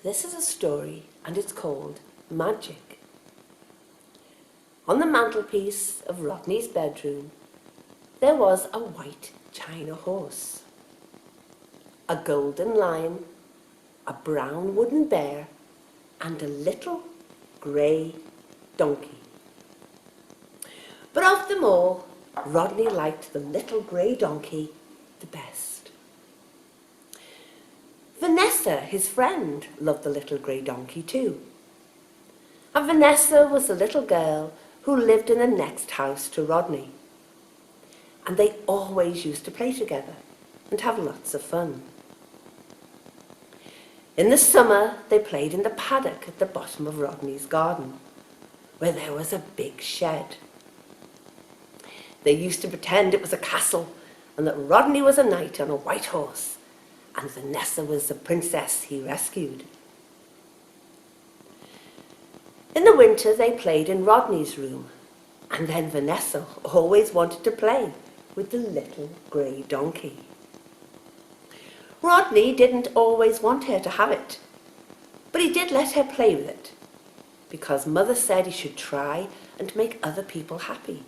This is a story, and it's called Magic. On the mantelpiece of Rodney's bedroom, there was a white china horse, a golden lion, a brown wooden bear, and a little grey donkey. But of them all, Rodney liked the little grey donkey the best. Vanessa, his friend, loved the little grey donkey too. And Vanessa was the little girl who lived in the next house to Rodney. And they always used to play together and have lots of fun. In the summer, they played in the paddock at the bottom of Rodney's garden, where there was a big shed. They used to pretend it was a castle and that Rodney was a knight on a white horse and Vanessa was the princess he rescued. In the winter, they played in Rodney's room, and then Vanessa always wanted to play with the little grey donkey. Rodney didn't always want her to have it, but he did let her play with it, because Mother said he should try and make other people happy.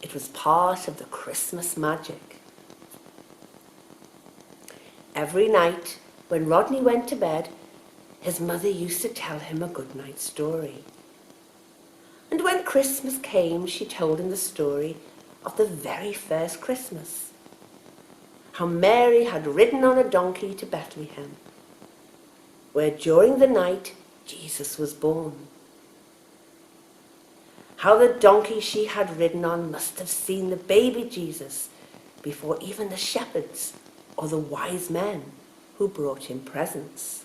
It was part of the Christmas magic. Every night, when Rodney went to bed, his mother used to tell him a good night story. And when Christmas came, she told him the story of the very first Christmas. How Mary had ridden on a donkey to Bethlehem, where during the night Jesus was born. How the donkey she had ridden on must have seen the baby Jesus before even the shepherds or the wise men who brought him presents.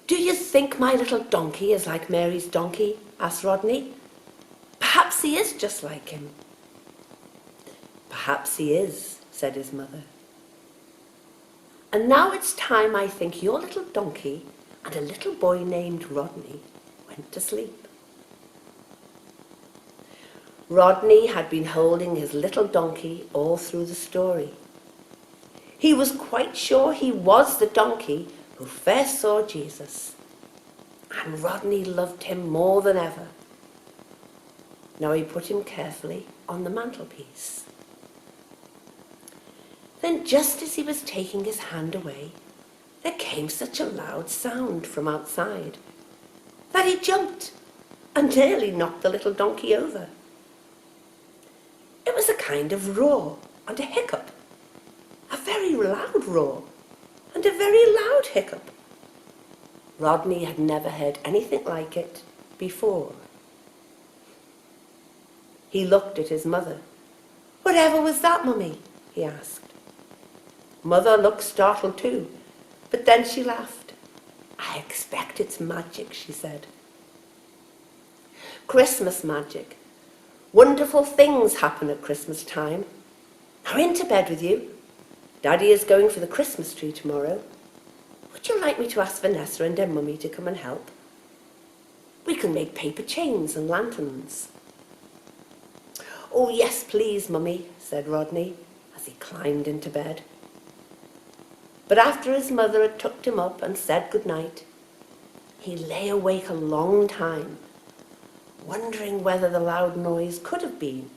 "Do you think my little donkey is like Mary's donkey?" asked Rodney. "Perhaps he is just like him." "Perhaps he is," said his mother. "And now it's time I think your little donkey and a little boy named Rodney went to sleep." Rodney had been holding his little donkey all through the story. He was quite sure he was the donkey who first saw Jesus, and Rodney loved him more than ever. Now he put him carefully on the mantelpiece. Then just as he was taking his hand away, there came such a loud sound from outside that he jumped and nearly knocked the little donkey over. It was a kind of roar and a hiccup, a very loud roar and a very loud hiccup. Rodney had never heard anything like it before. He looked at his mother. "Whatever was that, Mummy?" he asked. Mother looked startled too, but then she laughed. "I expect it's magic," she said. "Christmas magic. Wonderful things happen at Christmas time. Now into bed with you. Daddy is going for the Christmas tree tomorrow. Would you like me to ask Vanessa and her mummy to come and help? We can make paper chains and lanterns." "Oh yes, please, Mummy," said Rodney as he climbed into bed. But after his mother had tucked him up and said good night, he lay awake a long time, wondering whether the loud noise could have been,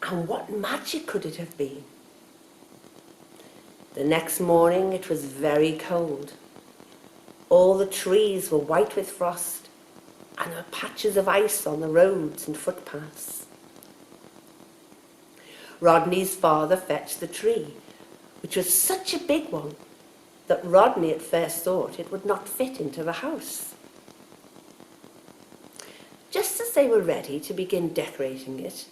and what magic could it have been. The next morning it was very cold. All the trees were white with frost, and there were patches of ice on the roads and footpaths. Rodney's father fetched the tree, which was such a big one that Rodney at first thought it would not fit into the house. Just as they were ready to begin decorating it,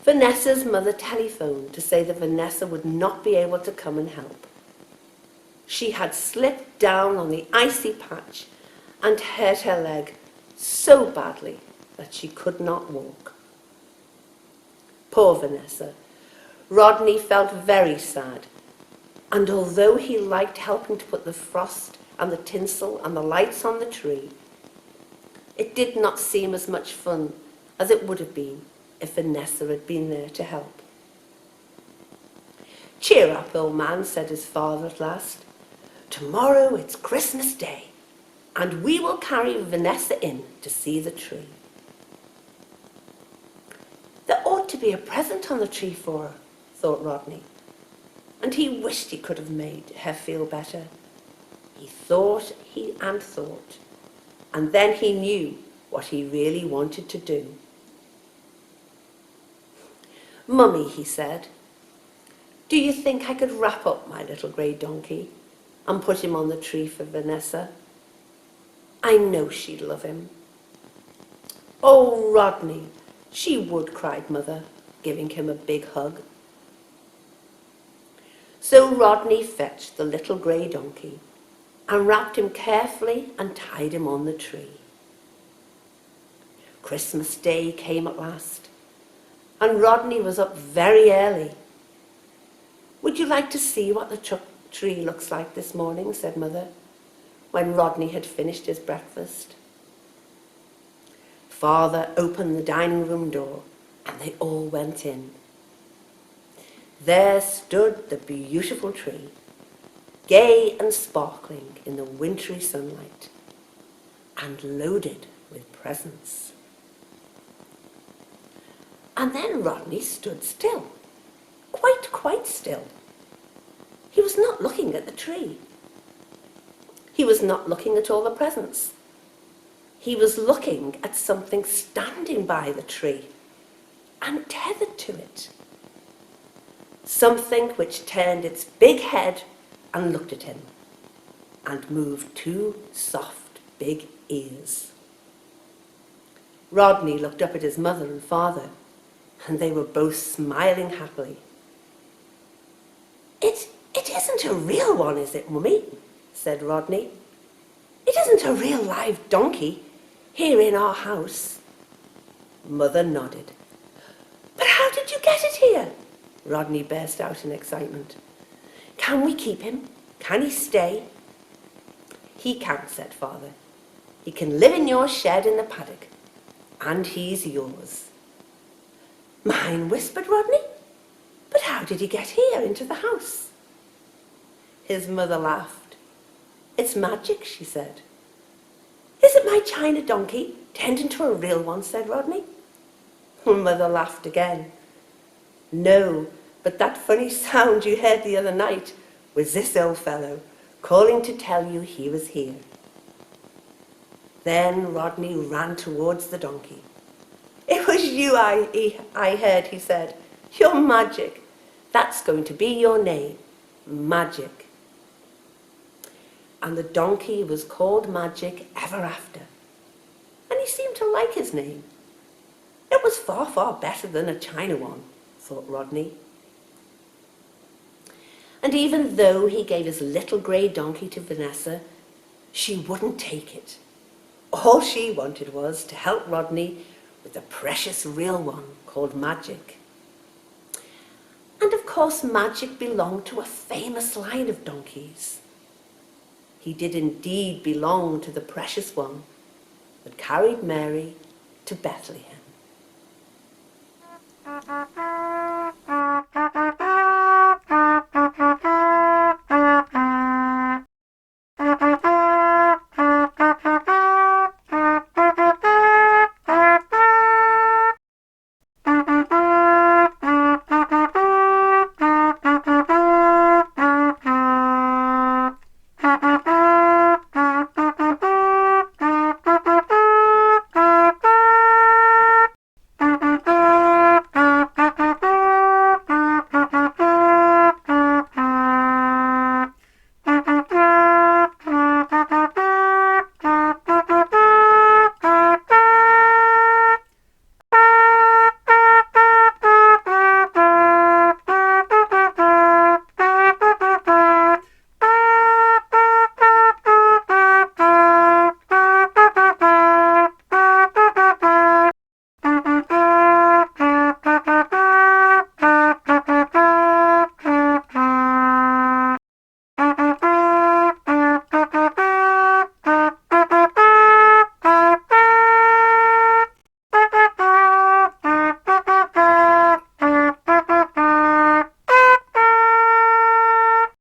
Vanessa's mother telephoned to say that Vanessa would not be able to come and help. She had slipped down on the icy patch and hurt her leg so badly that she could not walk. Poor Vanessa. Rodney felt very sad, and although he liked helping to put the frost and the tinsel and the lights on the tree, it did not seem as much fun as it would have been if Vanessa had been there to help. "Cheer up, old man," said his father at last. tomorrow it's Christmas Day, and we will carry Vanessa in to see the tree. There ought to be a present on the tree for her, thought Rodney, and he wished he could have made her feel better. He thought and then he knew what he really wanted to do. "Mummy," he said, "do you think I could wrap up my little grey donkey and put him on the tree for Vanessa? I know she'd love him." "Oh, Rodney, she would," cried Mother, giving him a big hug. So Rodney fetched the little grey donkey and wrapped him carefully and tied him on the tree. Christmas Day came at last, and Rodney was up very early. "Would you like to see what the tree looks like this morning?" said Mother, when Rodney had finished his breakfast. Father opened the dining room door, and they all went in. There stood the beautiful tree, gay and sparkling in the wintry sunlight, and loaded with presents. And then Rodney stood still, quite still. He was not looking at the tree. He was not looking at all the presents. He was looking at something standing by the tree and tethered to it. Something which turned its big head and looked at him and moved two soft, big ears. Rodney looked up at his mother and father, and they were both smiling happily. It isn't a real one, is it, Mummy?" said Rodney. "It isn't a real live donkey here in our house." Mother nodded. "But how did you get it here?" Rodney burst out in excitement. "Can we keep him? Can he stay?" "He can," said Father. "He can live in your shed in the paddock, and he's yours." "Mine," whispered Rodney. "But how did he get here into the house?" His mother laughed. "It's magic," she said. "Is it my china donkey turned into a real one?" said Rodney. Mother laughed again. "No, but that funny sound you heard the other night was this old fellow calling to tell you he was here." Then Rodney ran towards the donkey. "It was you I heard," he said. "You're magic. That's going to be your name, Magic." And the donkey was called Magic ever after, and he seemed to like his name. It was far, far better than a china one, thought Rodney. And even though he gave his little grey donkey to Vanessa, she wouldn't take it. All she wanted was to help Rodney with the precious real one called Magic. And of course Magic belonged to a famous line of donkeys. He did indeed belong to the precious one that carried Mary to Bethlehem.